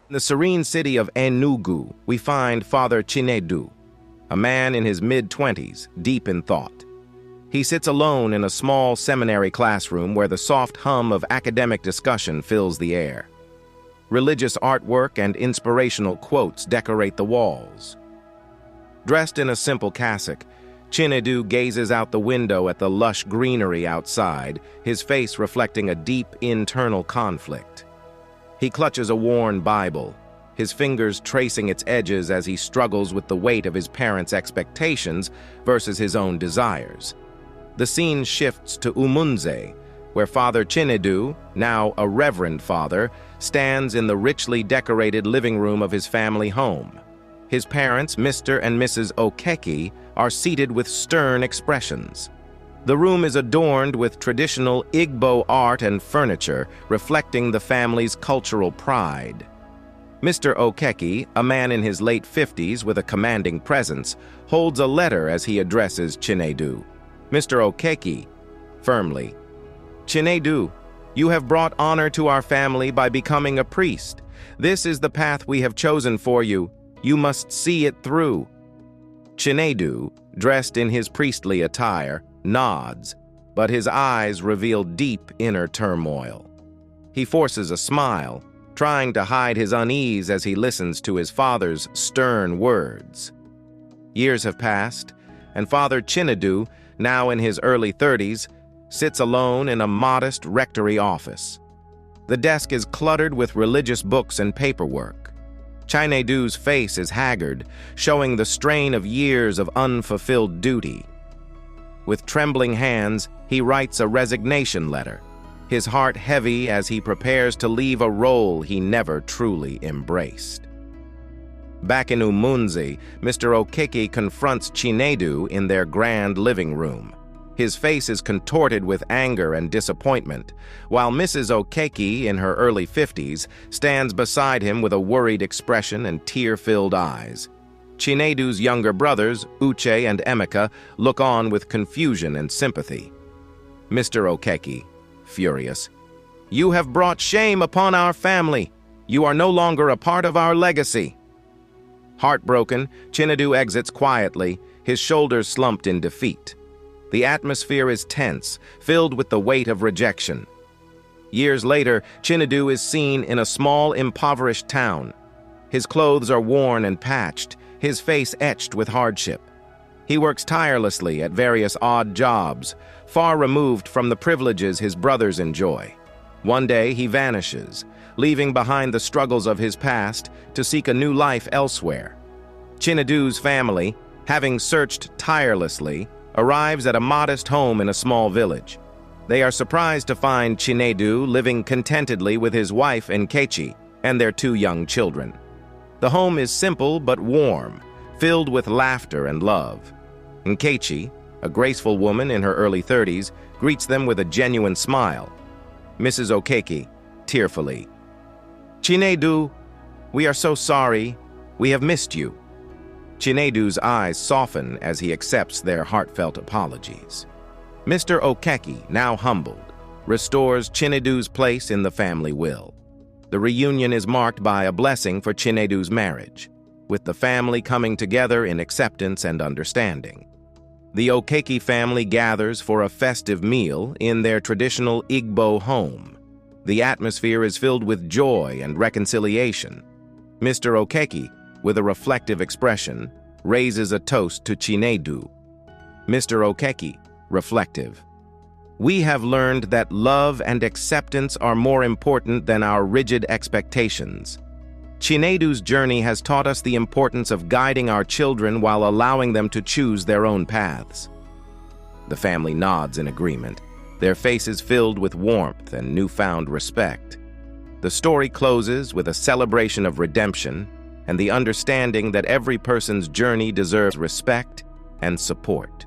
In the serene city of Enugu, we find Father Chinedu, a man in his mid-20s, deep in thought. He sits alone in a small seminary classroom where the soft hum of academic discussion fills the air. Religious artwork and inspirational quotes decorate the walls. Dressed in a simple cassock, Chinedu gazes out the window at the lush greenery outside, his face reflecting a deep internal conflict. He clutches a worn Bible, his fingers tracing its edges as he struggles with the weight of his parents' expectations versus his own desires. The scene shifts to Umunze, where Father Chinedu, now a reverend father, stands in the richly decorated living room of his family home. His parents, Mr. and Mrs. Okeke, are seated with stern expressions. The room is adorned with traditional Igbo art and furniture, reflecting the family's cultural pride. Mr. Okeke, a man in his late 50s with a commanding presence, holds a letter as he addresses Chinedu. Mr. Okeke, firmly, "Chinedu, you have brought honor to our family by becoming a priest. This is the path we have chosen for you. You must see it through." Chinedu, dressed in his priestly attire, nods, but his eyes reveal deep inner turmoil. He forces a smile, trying to hide his unease as he listens to his father's stern words. Years have passed, and Father Chinedu, now in his early 30s, sits alone in a modest rectory office. The desk is cluttered with religious books and paperwork. Chinedu's face is haggard, showing the strain of years of unfulfilled duty. With trembling hands, he writes a resignation letter, his heart heavy as he prepares to leave a role he never truly embraced. Back in Umunze, Mr. Okeke confronts Chinedu in their grand living room. His face is contorted with anger and disappointment, while Mrs. Okeke, in her early 50s, stands beside him with a worried expression and tear-filled eyes. Chinedu's younger brothers, Uche and Emeka, look on with confusion and sympathy. Mr. Okeke, furious, "You have brought shame upon our family. You are no longer a part of our legacy." Heartbroken, Chinedu exits quietly, his shoulders slumped in defeat. The atmosphere is tense, filled with the weight of rejection. Years later, Chinedu is seen in a small, impoverished town. His clothes are worn and patched, his face etched with hardship. He works tirelessly at various odd jobs, far removed from the privileges his brothers enjoy. One day, he vanishes, leaving behind the struggles of his past to seek a new life elsewhere. Chinedu's family, having searched tirelessly, arrives at a modest home in a small village. They are surprised to find Chinedu living contentedly with his wife Nkechi and their 2 young children. The home is simple but warm, filled with laughter and love. Nkechi, a graceful woman in her early 30s, greets them with a genuine smile. Mrs. Okeke, tearfully, "Chinedu, we are so sorry. We have missed you." Chinedu's eyes soften as he accepts their heartfelt apologies. Mr. Okeke, now humbled, restores Chinedu's place in the family will. The reunion is marked by a blessing for Chinedu's marriage, with the family coming together in acceptance and understanding. The Okeke family gathers for a festive meal in their traditional Igbo home. The atmosphere is filled with joy and reconciliation. Mr. Okeke, with a reflective expression, raises a toast to Chinedu. Mr. Okeke, reflective, "We have learned that love and acceptance are more important than our rigid expectations. Chinedu's journey has taught us the importance of guiding our children while allowing them to choose their own paths." The family nods in agreement, their faces filled with warmth and newfound respect. The story closes with a celebration of redemption and the understanding that every person's journey deserves respect and support.